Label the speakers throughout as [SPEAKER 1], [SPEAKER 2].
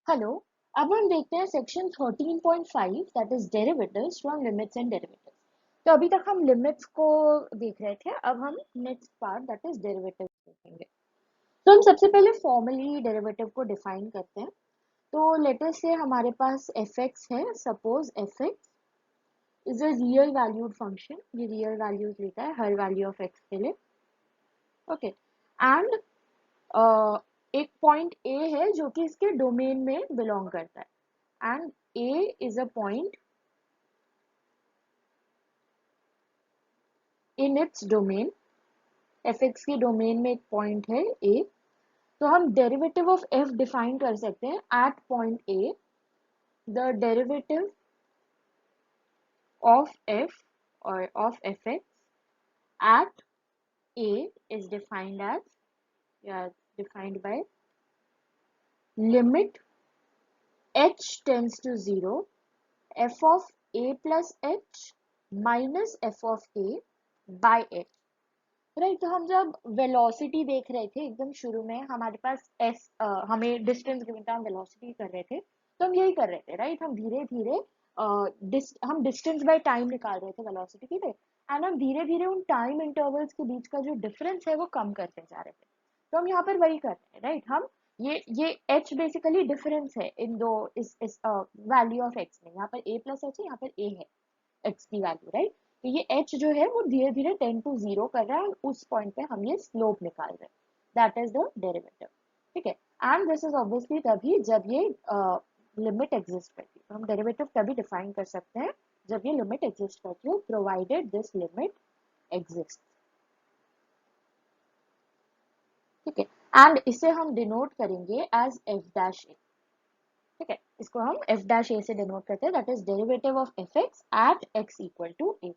[SPEAKER 1] Hello. अब हम देखते हैं section 13.5 that is derivatives from limits and derivatives. तो अभी तक हम लिमिट्स को देख रहे थे, अब हम next part that is derivatives देखेंगे। तो हम सबसे पहले फॉर्मली डेरिवेटिव को डिफाइन करते हैं। तो लेटर से हमारे पास एफ एक्स है। Suppose F x is a real valued function, ये रियल वैल्यूज लेता है हर वैल्यू ऑफ एक्स के लिए। ओके एंड एक पॉइंट ए है जो कि इसके डोमेन में बिलोंग करता है, and A is a point in its domain। fx के डोमेन में एक पॉइंट है A। तो हम डेरिवेटिव ऑफ f डिफाइन कर सकते हैं at point A। The derivative of f और of fx at A is defined as, yeah, defined by limit h tends to 0 f of a plus h minus f of a by h। Right, तो हम जब velocity देख रहे थे एकदम शुरू में हमारे पास एस हमें डिस्टेंस गिवन था, हम वेलोसिटी कर रहे थे, तो हम यही कर रहे थे। राइट, हम धीरे धीरे हम डिस्टेंस बाय टाइम निकाल रहे थे वेलोसिटी के लिए, एंड हम धीरे धीरे उन टाइम इंटरवल्स के बीच का जो डिफरेंस है वो कम करते जा रहे थे। तो हम यहाँ पर वही कर रहे हैं। राइट, हम ये एच बेसिकली डिफरेंस है इन दो, इस वैल्यू ऑफ एक्स में। यहाँ पर ए प्लस एच है, यहाँ पर ए है एक्स की वैल्यू। राइट, तो ये h जो है वो धीरे धीरे टेंड टू 0 कर रहा है, और उस पॉइंट पे हम ये स्लोप निकाल रहे हैं। That is the derivative. ठीक है, एंड दिस इज ऑब्वियसली तभी जब ये लिमिट एग्जिस्ट करती है। तो हम डेरिवेटिव तभी डिफाइन कर सकते हैं जब ये लिमिट एग्जिस्ट करती हो, प्रोवाइडेड दिस लिमिट एग्जिस्ट। ठीक है, एंड इसे हम डिनोट करेंगे एज एफ डैश ए। ठीक है, इसको हम एफ डैश ए से डिनोट करते हैं, that is derivative of F X at X equal to A.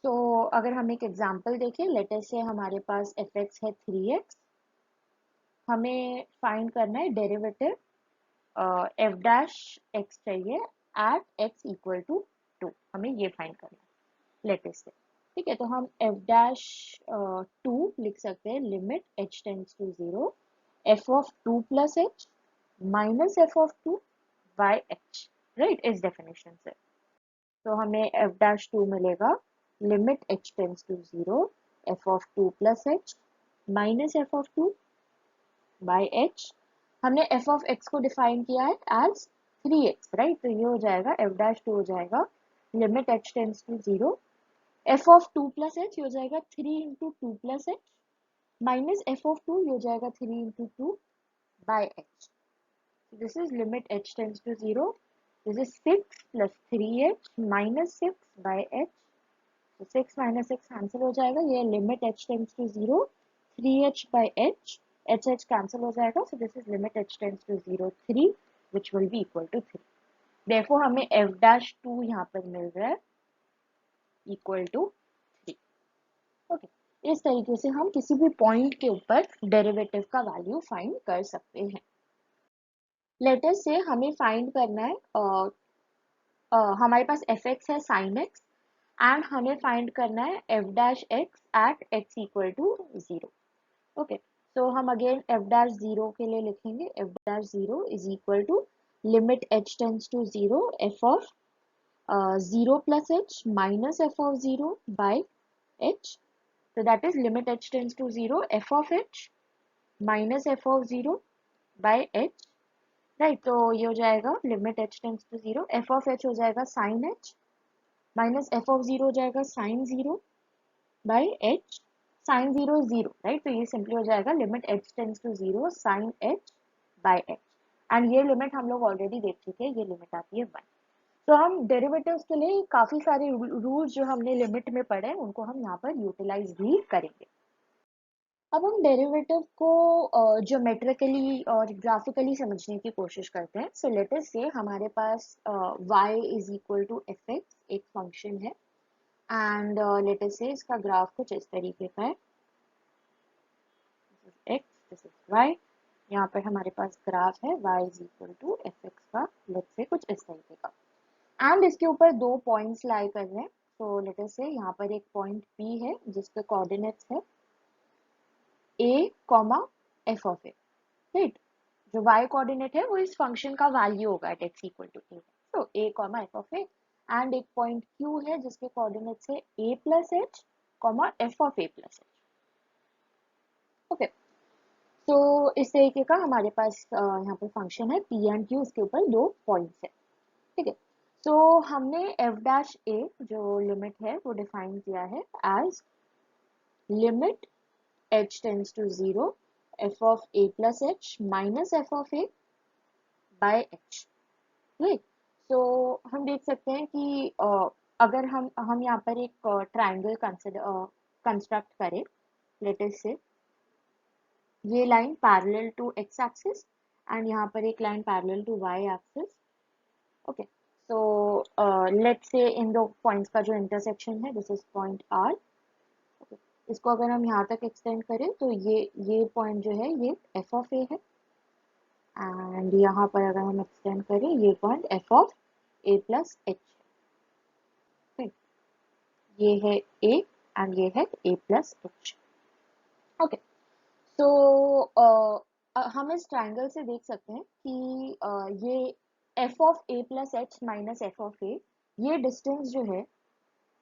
[SPEAKER 1] तो अगर हम एक एग्जांपल देखें, लेटर से हमारे पास एफ एक्स है 3x। हमें फाइंड करना है डेरिवेटिव एफ डैश एक्स चाहिए एट एक्स इक्वल टू 2। हमें ये फाइंड करना है लेटर से। ठीक है, तो हम एफ डैश 2 लिख सकते हैं limit h tends to 0 F of 2 plus H minus F of 2 by H. Right, इस डेफिनेशन से तो हमें एफ डैश 2 मिलेगा limit h tends to 0 F of 2 plus H minus F of 2 by h। हमने F of X को define किया है as 3x। Right, तो ये हो जाएगा एफ डैश 2 हो जाएगा limit h tends to 0 F of 2 plus H, ये हो जाएगा 3 into 2 plus H minus F of 2, ये हो जाएगा 3 into 2 by h। This is limit h tends to 0। This is 6 plus 3h minus 6 by h। तो 6 minus 6 cancel हो जाएगा, ये limit h tends to 0 3h by h। h cancel हो जाएगा, सो this is limit h tends to 0 3 which will be equal to 3। Therefore हमें f dash 2 यहाँ पर मिल रहा है इक्वल टू 3। ओके, इस तरीके से हम किसी भी पॉइंट के ऊपर डेरिवेटिव का वैल्यू फाइंड कर सकते हैं। लेटर से हमें फाइंड करना है हमारे पास एफ एक्स है साइन एक्स, एंड हमें फाइंड करना है F dash X at X equal to 0। Okay, तो हम अगेन एफ डैश 0 के लिए लिखेंगे F dash 0 is equal to limit h tends to 0 F of 0 plus h minus F of 0 by h। तो that is limit h tends to 0 F of h minus F of 0 by h। Right, तो ये हो जाएगा limit h tends to 0 F of h हो जाएगा sine h minus F of 0 हो जाएगा sine 0 by h। Sine 0 0। Right, तो ये सिंपली हो जाएगा limit h tends to 0 sine h by h। And ये लिमिट हम लोग ऑलरेडी देख चुके हैं, ये लिमिट आती है 1। तो हम डेरिवेटिव्स के लिए काफी सारे रूल्स जो हमने लिमिट में पढ़े उनको हम यहाँ पर यूटिलाइज भी करेंगे। अब हम डेरिवेटिव को ज्योमेट्रिकली और ग्राफिकली समझने की कोशिश करते हैं। सो लेट अस से हमारे पास y is equal to F X एक फंक्शन है, एंड लेट अस से इसका ग्राफ कुछ इस तरीके का है। x, this is y। यहाँ पर हमारे पास ग्राफ है y is equal to F X का, लेट्स से कुछ इस तरीके का, एंड इसके ऊपर दो पॉइंट्स लाई कर रहे हैं। तो लेट अस से यहाँ पर एक पॉइंट P है जिसके कोऑर्डिनेट्स है a, F of A. Right, जो y कोऑर्डिनेट है वो इस फंक्शन का वैल्यू होगा at x equal to a। तो a comma F of A, and एक पॉइंट q है जिसके कोऑर्डिनेट्स है a plus H comma F of A plus H. Okay, तो इस तरीके का हमारे पास यहाँ पे फंक्शन है p एंड q, इसके ऊपर दो पॉइंट्स है। ठीक है, तो हमने एफ डैश ए जो लिमिट है वो डिफाइन किया है as limit h tends to 0 f of a plus h minus f of a by h। Right, तो हम देख सकते हैं कि अगर हम यहाँ पर एक ट्राइंगल कंस्ट्रक्ट करें, लेट अस से ये line parallel to x axis and यहाँ पर एक line parallel to y axis. Okay, so let's say इन दो पॉइंट्स का जो इंटरसेक्शन है this is point r। Okay, इसको अगर हम यहाँ तक एक्सटेंड करें तो ये पॉइंट जो है ये f ऑफ a है, एंड यहाँ पर अगर हम एक्सटेंड करें ये point f of a plus h है। ये है a एंड ये है a प्लस h। ओके, तो हम इस ट्राइंगल से देख सकते हैं कि ये f of a plus h minus f of a, ये डिस्टेंस जो है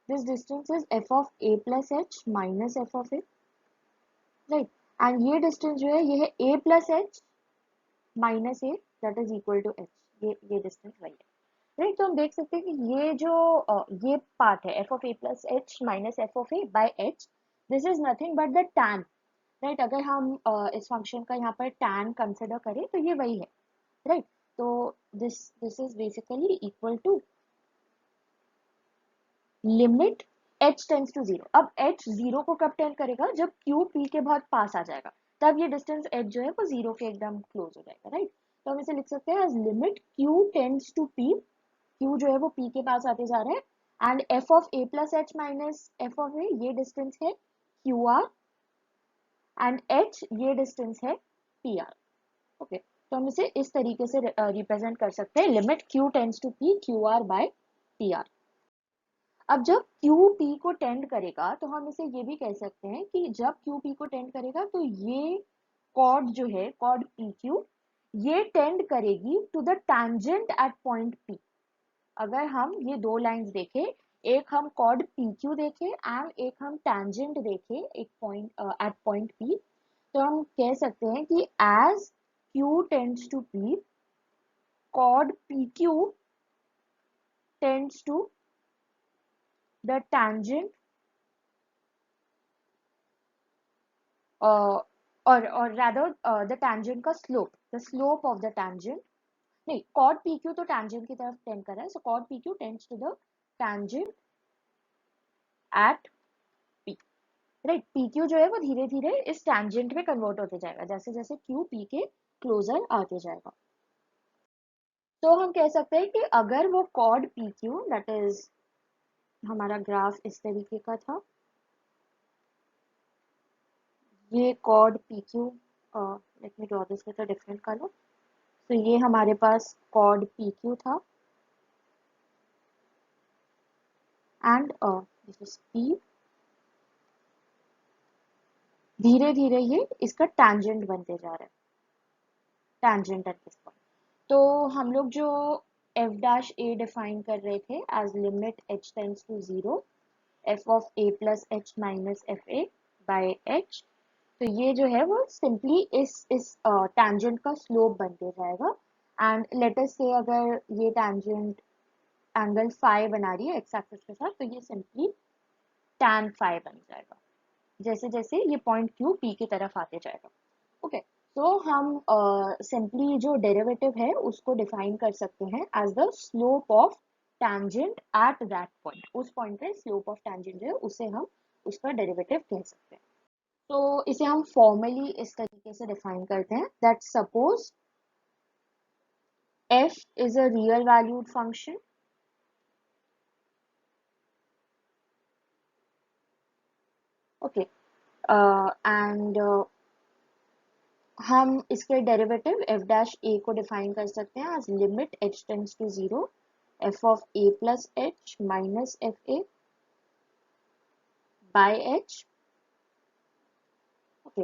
[SPEAKER 1] this distance is f of a plus h minus f of a। Right, and ये डिस्टेंस जो है ये है a plus h minus a that is equal to h। ये distance वही है। राइट, तो हम देख सकते हैं कि ये जो ये पार्ट है f of a plus h minus f of a by h, this is nothing but the tan। Right, अगर हम इस फंक्शन का यहाँ पर tan कंसिडर करें तो ये वही है। राइट, तो this is basically equal to limit h tends to 0। अब h 0 को कब टेंड करेगा, जब q p के बहुत पास आ जाएगा, तब ये डिस्टेंस h जो है वो 0 के एकदम क्लोज हो जाएगा। राइट, तो हम इसे लिख सकते हैं as limit q tends to p, q जो है वो p के पास आते जा रहा है, and f of a plus h minus f of a ये डिस्टेंस है qr, एंड h ये डिस्टेंस है pr। ओके, तो हम इसे इस तरीके से रिप्रेजेंट कर सकते हैं, limit q tends to p qr by pr। अब जब q p को टेंड करेगा तो हम इसे ये भी कह सकते हैं कि जब q p को टेंड करेगा तो ये कॉर्ड जो है कॉर्ड pq ये टेंड करेगी to the tangent at point p। अगर हम ये दो लाइंस देखें, एक हम कॉर्ड PQ देखें एंड एक हम टैंजेंट देखें एक पॉइंट एट पॉइंट P, तो हम कह सकते हैं कि as Q tends to P, chord PQ tends to the tangent और rather द टैंजेंट का slope, the slope of the tangent. नहीं, कॉर्ड PQ तो टैंजेंट की तरफ टेंड कर रहा है, so chord PQ tends to the tangent at P। Right, PQ जो है वो धीरे धीरे इस टैंजेंट में कन्वर्ट होते जाएगा जैसे जैसे Q P के क्लोजर आते जाएगा। तो हम कह सकते हैं कि अगर वो कॉर्ड PQ, दैट इज हमारा ग्राफ इस तरीके का था, ये chord PQ, let me draw this with a different colour. तो ये हमारे पास कॉर्ड PQ था एंड दिस इज P। धीरे धीरे ये इसका टैंजेंट बनते जा रहा है, टैंजेंट एट दिस पॉइंट। तो हम लोग जो f डैश a डिफाइन कर रहे थे as limit h tends to 0 f of a plus h minus f a by h, तो ये जो है वो सिंपली इस टैंजेंट का स्लोप बनते जाएगा। एंड लेट अस से अगर ये टैंजेंट एंगल फाई बना रही है एक्स एक्सिस के साथ, तो ये सिंपली tan फाई बन जाएगा जैसे जैसे ये पॉइंट क्यू पी की तरफ आते जाएगा। ओके, तो हम सिंपली जो डेरिवेटिव है उसको डिफाइन कर सकते हैं as the slope of tangent at that point. उस पॉइंट पे स्लोप ऑफ टैंजेंट जो है उसे हम उसका डेरिवेटिव कह सकते हैं। तो इसे हम फॉर्मली इस तरीके से डिफाइन करते हैं that suppose f is a real valued function okay and हम इसके डेरिवेटिव f डैश a को डिफाइन कर सकते हैं as limit h tends to 0 f of a plus h minus f a by h। Okay,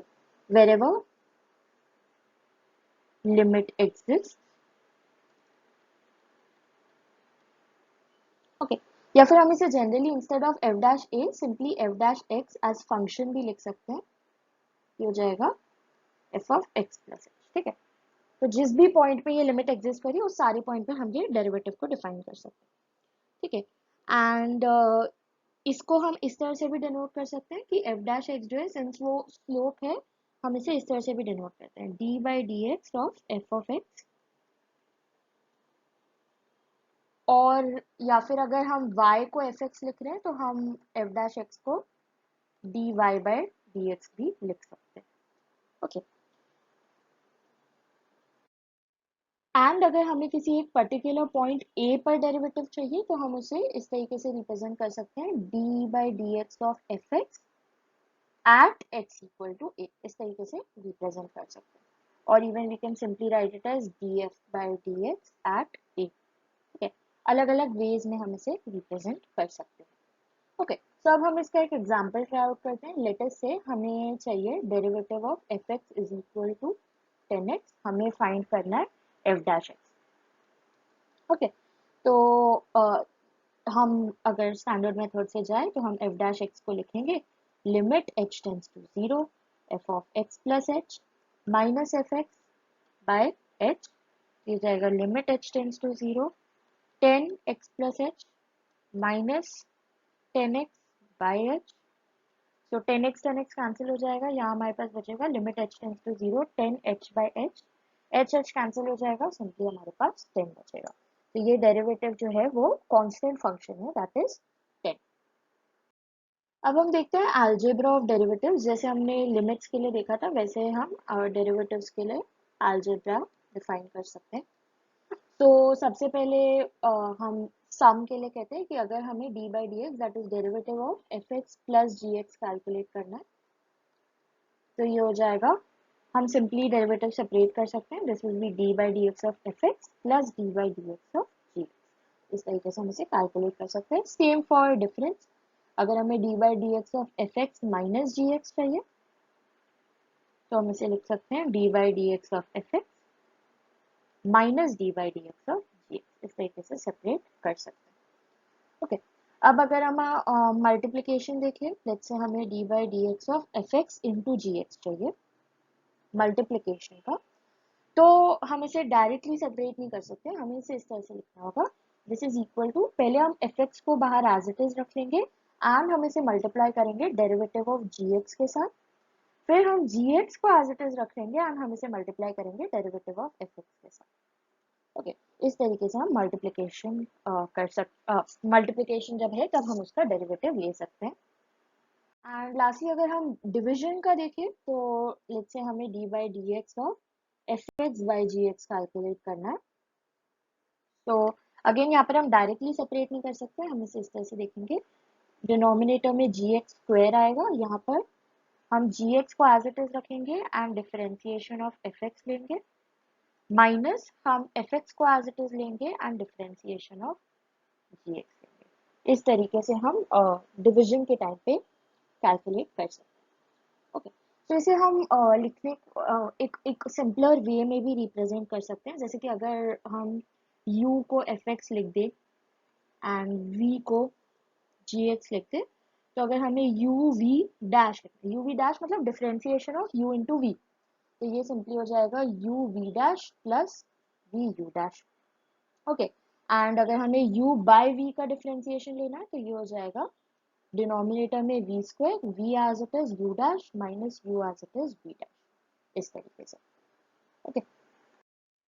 [SPEAKER 1] wherever limit exist, okay. या फिर हम इसे generally instead of f dash a simply f dash x as function भी लिख सकते हैं। ये हो जाएगा f of x plus h, ठीक है। तो जिस भी पॉइंट पे ये लिमिट एग्जिस्ट करी उस सारे पॉइंट पे हम ये डेरिवेटिव को डिफाइन कर सकते हैं, ठीक है। एंड इसको हम इस तरह से भी डिनोट कर सकते हैं कि एफ डैश एक्स जो है सिंस वो स्लोप है, हम इसे इस तरह से भी डिनोट करते हैं D by D x of F of x, और या फिर अगर हम y को एफ एक्स लिख रहे हैं तो हम एफ डैश एक्स को d y by D x भी लिख सकते हैं, ओके। एंड अगर हमें किसी एक पर्टिकुलर पॉइंट ए पर डेरिवेटिव चाहिए तो हम उसे इस तरीके से रिप्रेजेंट कर सकते हैं D by D x of F X at X equal to A, इस तरीके से रिप्रेजेंट कर सकते हैं। और even we can simply write it as D F by D X at A, ठीक है। अलग अलग वेज में हम इसे रिप्रेजेंट कर सकते हैं, ओके। तो अब हम इसका एक एग्जांपल ट्राई आउट करते हैं। लेट अस से हमें चाहिए derivative of F x is equal to 10x, हमें फाइंड करना है एफ डैश एक्स, ओके। तो हम अगर स्टैंडर्ड मेथड से जाए तो हम एफ डैश एक्स को लिखेंगे limit h tends to zero f of x plus H minus f x by h, ये जाएगा limit h tends to zero 10x plus H minus 10x by h, तो 10x cancel हो जाएगा, यहाँ हमारे पास बचेगा limit h tends to zero 10h by h cancel हो जाएगा, सिंपली हमारे पास 10 बचेगा। तो ये डेरिवेटिव जो है वो कांस्टेंट फंक्शन है, दैट इज 10। अब हम देखते हैं अलजेब्रा ऑफ डेरिवेटिव्स। जैसे हमने लिमिट्स के लिए देखा था वैसे हम डेरिवेटिव्स के लिए अलजेब्रा डिफाइन कर सकते हैं। तो सबसे पहले हम सम के लिए कहते हैं कि अगर हमें d by D x that is derivative of F x plus g x calculate करना है तो ये हो जाएगा, हम सिंपली डेरिवेटिव सेपरेट कर सकते हैं, this will be D by D x of F x plus D by D x of G, इस तरीके से हम इसे कैलकुलेट कर सकते हैं। सेम फॉर डिफरेंस, अगर हमें d by D x of F x minus g x चाहिए तो हम इसे लिख सकते हैं D by D x of F x minus d by D x of g x, इस तरीके से सेपरेट कर सकते हैं, ओके। अब अगर हम मल्टीप्लीकेशन देखें, लेट्स से हमें d by D x of F x into g x चाहिए मल्टीप्लीकेशन का, तो हम इसे डायरेक्टली सेपरेट नहीं कर सकते, हमें इसे इस तरह से लिखना होगा दिस इज इक्वल टू, पहले हम एफ एक्स को बाहर एज इट इज रख लेंगे एंड हम इसे मल्टीप्लाई करेंगे डेरिवेटिव ऑफ जी एक्स के साथ, फिर हम जी एक्स को एज इट इज रख लेंगे एंड हम इसे मल्टीप्लाई करेंगे डेरिवेटिव ऑफ एफ एक्स के साथ, ओके। इस तरीके से हम मल्टीप्लिकेशन कर सकते, मल्टीप्लिकेशन जब है तब हम उसका डेरिवेटिव ले सकते हैं। एंड लास्टली अगर हम डिवीजन का देखें तो लेट्स से हमें d by D x of F x by g x calculate करना है, तो अगेन यहाँ पर हम डायरेक्टली सेपरेट नहीं कर सकते, हम इसे इस तरह से देखेंगे डिनोमिनेटर में जी एक्स स्क्वायर आएगा, यहाँ पर हम जी एक्स को एज इट इज रखेंगे and differentiation of F x लेंगे, माइनस हम एफ एक्स को एज इट इज लेंगे and differentiation of g x लेंगे। इस तरीके से हम डिविजन के टाइम पे कैलकुलेट कर सकते हैं, ओके। तो इसे हम लिखने एक सिंपलर वे में भी रिप्रेजेंट कर सकते हैं, जैसे कि अगर हम u को एफ एक्स लिख दे एंड v को जी एक्स लिख दे, तो अगर हमें u v डैश लिखना है, u v डैश मतलब differentiation of u into v, तो ये सिंपली हो जाएगा u v dash plus v u dash, okay. And अगर हमें u बाय v का डिफरेंशिएशन लेना है तो ये हो जाएगा डिनोमिनेटर में v square v as it is u dash minus u as it is v dash, इस तरीके से, ओके।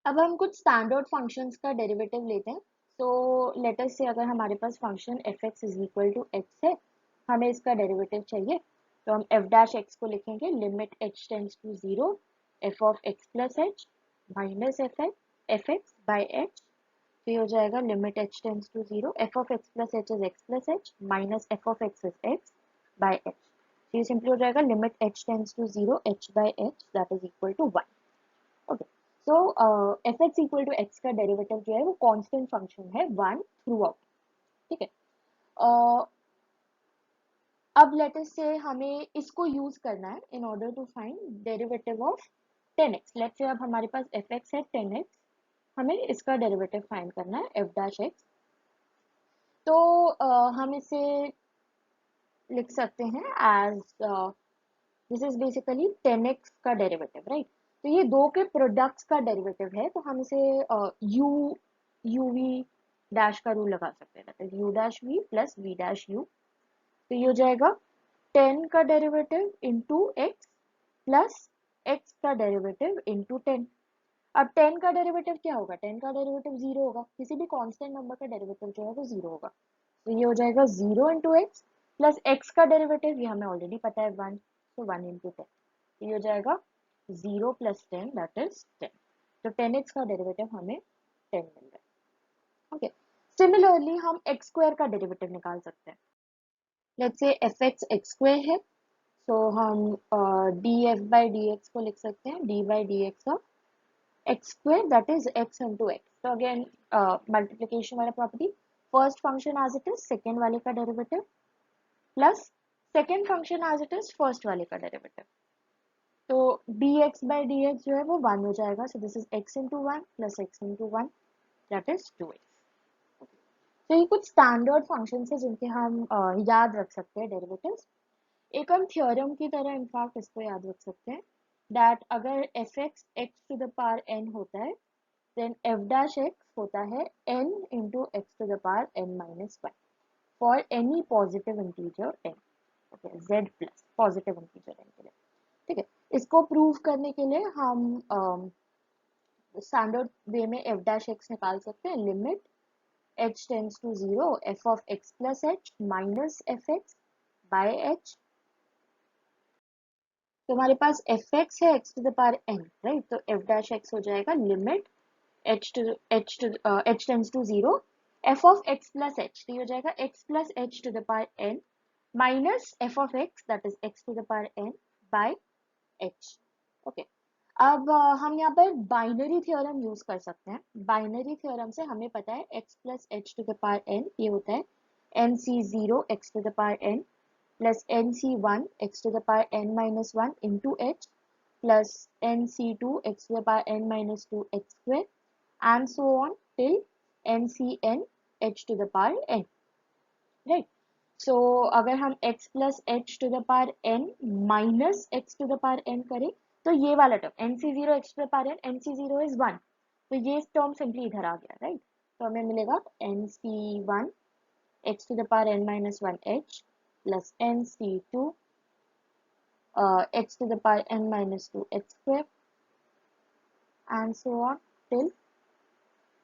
[SPEAKER 1] अब हम कुछ स्टैंडर्ड फंक्शंस का डेरिवेटिव लेते हैं। तो लेट अस से अगर हमारे पास function F x is equal to X है, हमें इसका डेरिवेटिव चाहिए, तो हम एफ डैश एक्स को लिखेंगे limit h tends to zero f of x plus H minus f x by h, तो ये हो जाएगा limit h tends to zero f of x plus H minus F of x is x by h, तो ये simply हो जाएगा limit h tends to zero h by h that is equal to 1, okay. So f x equal to x का derivative जो है वो constant function है 1 through out, ठीक है। अब लेट अस से हमें इसको यूज करना है in order to find derivative of 10x, let's say अब हमारे पास fx है 10x, हमें इसका डेरिवेटिव फाइंड करना है f डैश x। तो हम इसे लिख सकते हैं as this is basically 10x का डेरिवेटिव, राइट। तो ये दो के प्रोडक्ट्स का डेरिवेटिव है, तो हम इसे u uv डैश का रूल लगा सकते हैं, that is u dash v plus v dash u। तो ये हो जाएगा 10 का derivative into x plus x का डेरिवेटिव इंटू 10। अब 10 का डेरिवेटिव क्या होगा, 10 का डेरिवेटिव 0 होगा, किसी भी कांस्टेंट नंबर का डेरिवेटिव जो है वो 0 होगा। तो ये हो जाएगा 0 इंटू एक्स प्लस एक्स का डेरिवेटिव, ये हमें ऑलरेडी पता है 1, तो 1 इंटू 10। ये हो जाएगा 0 प्लस 10 दैट इज 10। तो 10x का डेरिवेटिव हमें 10 मिल रहा है। ओके, सिमिलरली हम x स्क्वायर का डेरिवेटिव निकाल सकते हैं। Let's say fx x square है, तो हम df बाई dx को लिख सकते हैं d by dx of x square, that is x into x। तो अगेन मल्टीप्लिकेशन वाला property, first function as it is second वाले का derivative plus second function as it is first वाले का डेरिवेटिव। तो dx by dx जो है वो 1 हो जाएगा, सो this is x into 1 plus x into 1 that is 2x। तो ये कुछ स्टैंडर्ड फंक्शन है जिनके हम याद रख सकते हैं डेरिवेटिव्स। एक हम थ्योरम की तरह इनफैक्ट इसको याद रख सकते हैं, दैट अगर fx x to the power n होता है, then f dash x होता है n into x to the power n minus 1 for any positive integer n। okay, z plus positive integer n के लिए, ठीक है। इसको प्रूव करने के लिए हम स्टैंडर्ड वे में f dash x निकाल सकते हैं, limit h tends to 0 f of x plus h minus fx by h। तो हमारे पास fx है x to the power n, right. तो f dash x हो जाएगा limit h tends to 0 f of x plus h, तो ये हो जाएगा x plus h to the power n minus f of x that is x to the power n by h। Okay, अब हम यहाँ पर बाइनरी थ्योरम यूज कर सकते हैं। बाइनरी थ्योरम से हमें पता है x plus h to the power n ये होता है nc0 x to the power n plus nc1 x to the power n minus 1 into h plus nc2 x to the power n minus 2 h square and so on till ncn h to the power n, right। so अगर हम x plus h to the power n minus x to the power n करें, तो ये वाला term nc0 x to the power n, nc0 is 1, तो ये term simply इधर आ गया, राइट। तो हमें मिलेगा nc1 x to the power n minus 1 h plus nc2 x to the power n minus 2 h square and so on till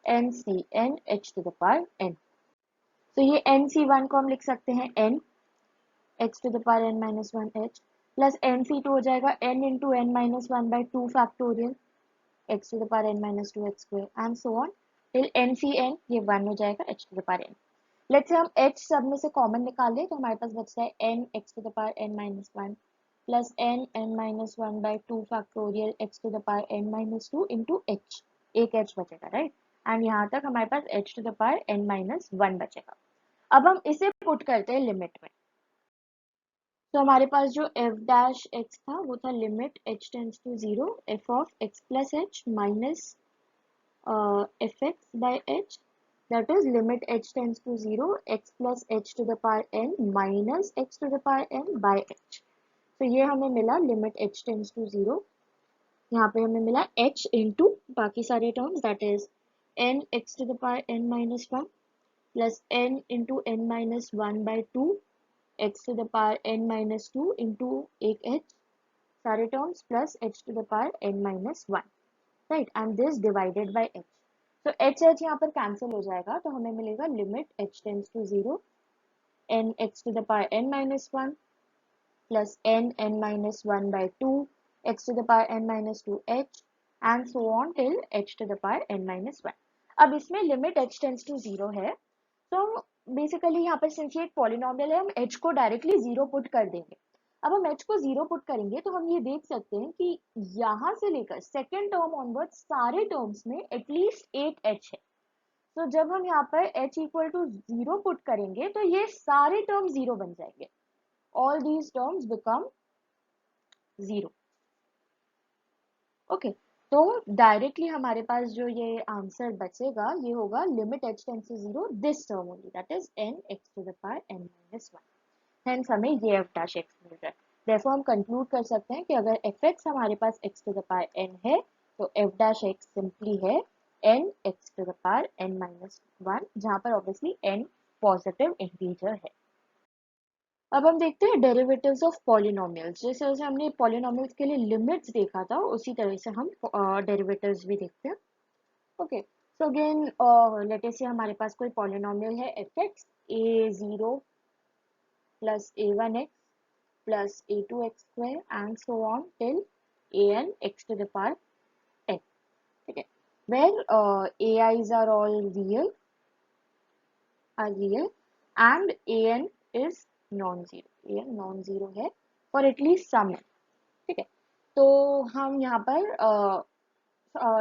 [SPEAKER 1] ncn h to the power n। तो ये nc1 को हम लिख सकते हैं n x to the power n minus 1 h plus nc2 हो जाएगा n into n minus 1 by 2 factorial x to the power n minus 2 h square and so on till ncn, ये 1 हो जाएगा h to the power n। Let's say हम h सब में से common निकाल लें, तो हमारे पास बचता है n x to the power n minus 1 plus n n minus 1 by 2 factorial x to the power n minus 2 into h, एक h बचेगा, राइट। एंड यहाँ तक हमारे पास h to the power n minus 1 बचेगा। अब हम इसे पुट करते हैं लिमिट में, तो हमारे पास जो f डैश x था वो था limit h tends to 0 f of x plus h minus fx by h, that is limit h tends to 0 x plus h to the power n minus x to the power n by h। तो ये हमें मिला limit h tends to 0, यहाँ पे हमें मिला h into बाकी सारे terms that is n x to the power n minus 1 plus n into n minus 1 by 2 x to the power n minus 2 into एक h सारे terms plus h to the power n minus 1, right, and this divided by h। तो h h यहाँ पर cancel हो जाएगा, तो हमें मिलेगा limit h tends to 0 n x to the power n minus 1 plus n n minus 1 by 2 x to the power n minus 2 h and so on till h to the power n minus 1। अब इसमें limit h tends to 0 है, तो basically यहाँ पर since ये एक polynomial है, हम h को डायरेक्टली 0 पुट कर देंगे। अब हम h को 0 पुट करेंगे तो हम ये देख सकते हैं कि यहाँ से लेकर सेकेंड टर्म ऑनवर्ड सारे टर्म्स में एटलीस्ट एक h है। तो जब हम यहाँ पर h इक्वल टू 0 पुट करेंगे तो ये सारे टर्म 0 बन जाएंगे, all these terms become 0। Okay, तो डायरेक्टली हमारे पास जो ये आंसर बचेगा ये होगा limit h tends to zero this term only, that is n x to the power n minus one. Hence हमें ये f डैश x मिल रहा है। therefore हम कंक्लूड कर सकते हैं कि अगर fx हमारे पास x to the power n है तो f डैश x सिंपली है n x to the power n minus one, जहाँ पर ऑब्वियसली n पॉजिटिव इंटीजर है। अब हम देखते हैं डेरिवेटिव्स ऑफ पॉलिनोमियल्स। जैसे जैसे हमने पॉलिनोमियल्स के लिए लिमिट्स देखा था उसी तरह से हम डेरिवेटिव्स भी देखते हैं। Okay, so again let us say हमारे पास कोई पॉलिनोमियल है f x a zero plus a one x plus a two x square and so on till a N x to the power n. ठीक है, where a i's are all real and an is non-zero, an non-zero है for at least some n। ठीक है, तो हम यहाँ पर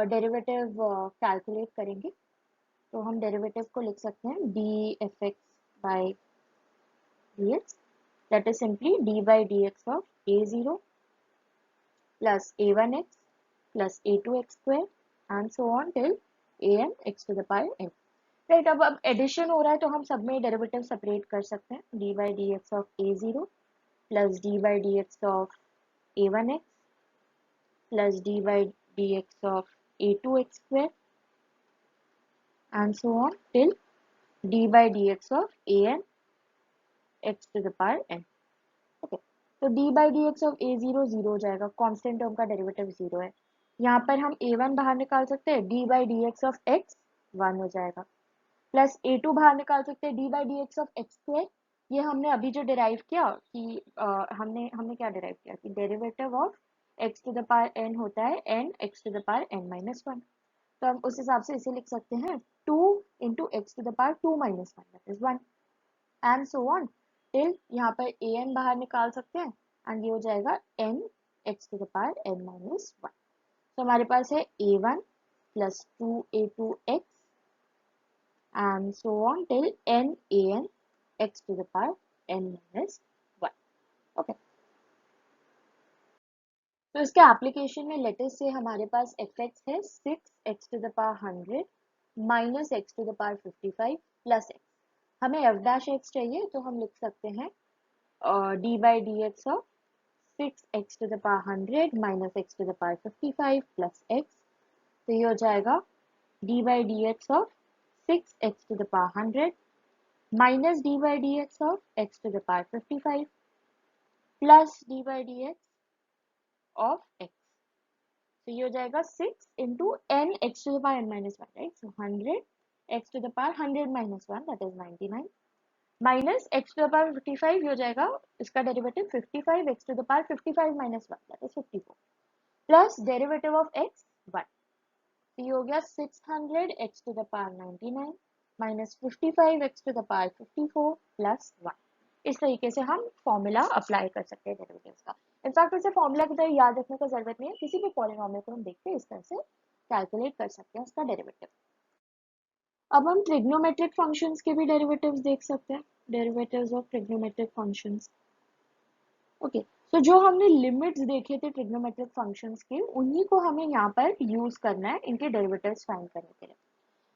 [SPEAKER 1] derivative calculate करेंगे। तो हम डेरिवेटिव को लिख सकते हैं d f x by D x, that is simply d by D x of A zero plus a one x plus a two x square and so on till a N x to the power n. Right, अब addition हो रहा है तो हम सब में derivative separate कर सकते हैं। D by D x of A zero plus D by D x of A one x plus D by D x of A two x square and so on till D by D x of A N x to the power N. Okay, तो D by D x of A zero zero हो जाएगा, constant term का derivative zero है। यहाँ पर हम ए one बाहर निकाल सकते हैं, D by D x of x one हो जाएगा, प्लस ए टू बाहर निकाल सकते हैं D by D x of x square. ये हमने अभी जो डिराइव किया कि हमने हमने क्या डिराइव किया कि derivative of x to the power n होता है n x to the power N minus one. तो हम उस हिसाब से इसे लिख सकते हैं two into x to the power two minus one that is one and so on till यहाँ पर ए एन बाहर निकाल सकते हैं एंड ये हो जाएगा N x to the power N minus one. तो हमारे पास है A one plus two A two X and so on till n an x to the power n minus 1. Okay, तो इसके एप्लीकेशन में लेटेस्ट से हमारे पास F x है six x to the power hundred minus x to the power fifty five plus x. हमें F dash x चाहिए तो हम लिख सकते हैं D by D x of six x to the power hundred minus x to the power fifty five plus x. तो ये हो जाएगा d by D x of six x to the power hundred minus d by D x of x to the power fifty five plus D by D x of x. तो ये हो जाएगा six into n x to the power N minus one, right. So hundred x to the power hundred minus one that is 99 minus x to the power 55 हो जाएगा इसका derivative 55 x to the power 55 minus one that is 54 plus derivative of x one. तो ये हो गया 600 x to the power 99 minus 55 x to the power 54 plus one. इस तरीके से हम फॉर्मूला अप्लाई कर सकते हैं डेरिवेटिव्स का। इनफैक्ट इसे फॉर्मूला की तरह याद रखने की जरूरत नहीं है, किसी भी पॉलिनोमियल को हम देखते हैं इस तरह से कैलकुलेट कर सकते हैं उसका डेरिवेटिव। अब हम ट्रिग्नोमेट्रिक फंक्शंस के भी डेरिवेटिव्स देख सकते हैं, derivatives of trigonometric functions. Okay, तो जो हमने लिमिट्स देखे थे ट्रिग्नोमेट्रिक फंक्शंस के उन्हीं को हमें यहाँ पर यूज करना है इनके डेरिवेटिव्स फाइंड करने के लिए।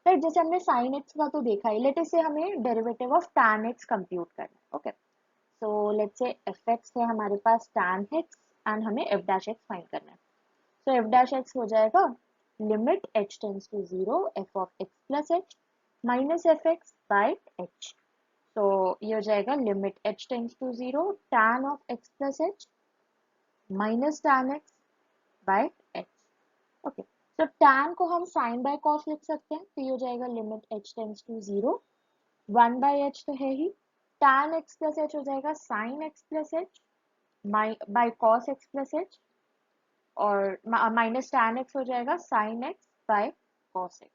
[SPEAKER 1] राइट, जैसे हमने साइन एक्स का तो देखा ही, लेट से हमें derivative of tan x compute करना है। Okay, so let's say f x है हमारे पास टैन एक्स एंड हमें एफ डैश एक्स फाइंड करना है। सो एफ डैश एक्स हो जाएगा limit h tends to zero f of x plus H minus f x by h. तो ये हो जाएगा limit h tends to zero tan of x plus H minus tan x by H. Okay, तो tan को हम sign by cos लिख सकते हैं, तो ये हो जाएगा limit h tends to zero one by h तो है ही, टैन एक्स प्लस एच हो जाएगा sine x plus h by cos x plus h और माइनस टैन एक्स हो जाएगा sine x by cos x.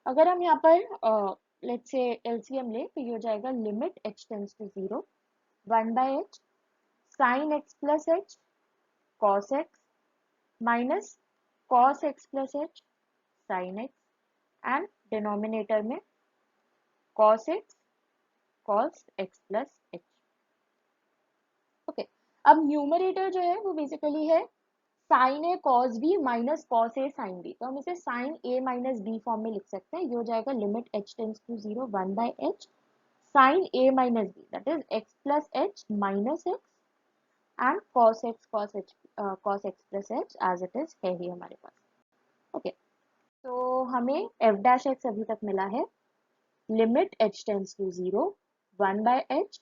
[SPEAKER 1] अगर हम यहाँ पर लेट्स से एलसीएम ले तो ये हो जाएगा limit h tends to zero one by h sine x plus h cos x minus cos x plus h sine x and denominator में cos x cos x plus H. Okay, अब numerator जो है वो basically है sine a cos b minus cos a sine b, तो हम इसे sine a minus b form में लिख सकते हैं। ये हो जाएगा limit h tends to 0 1 by h sine a minus b, that is x plus h minus x and cos x cos x plus h as it is है ही हमारे पास। ओके तो हमें f डैश x अभी तक मिला है limit h tends to 0 1 by h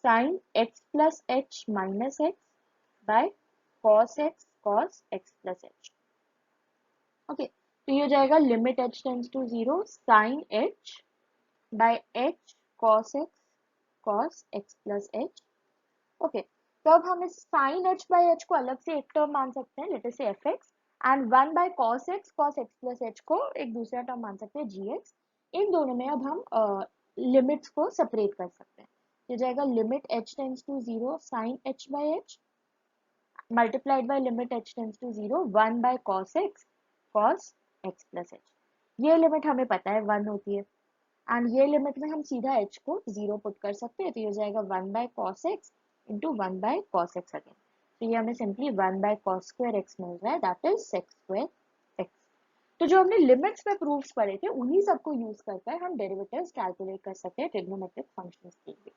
[SPEAKER 1] sine x plus h minus x by cos x cos x plus h। Okay तो ये हो जाएगा limit h tends to 0 sine h by h cos x plus h। Okay तो अब हम इस sign h by h को अलग से एक टर्म मान सकते हैं, लेट अस से fx, and 1 by cos x plus h को एक दूसरा टर्म मान सकते हैं gx। इन दोनों में अब हम लिमिट्स को सेपरेट कर सकते हैं। ये जाएगा limit h tends to 0 sine h by h multiplied by limit h tends to 0 1 by cos x plus h। ये लिमिट हमें पता है 1 होती है, एंड ये लिमिट में हम सीधा h को 0 पुट कर सकते हैं, तो ये हो जाएगा 1 by cos x into 1 by cos x again. तो ये हमें simply 1 by cos square x मिल रहा है, that is sec square x। तो जो हमने लिमिट्स में प्रूफ्स पढ़े थे उन्हीं सबको यूज करके हम डेरिवेटिव्स कैलकुलेट कर सकते हैं ट्रिग्नोमेट्रिक फंक्शंस के लिए।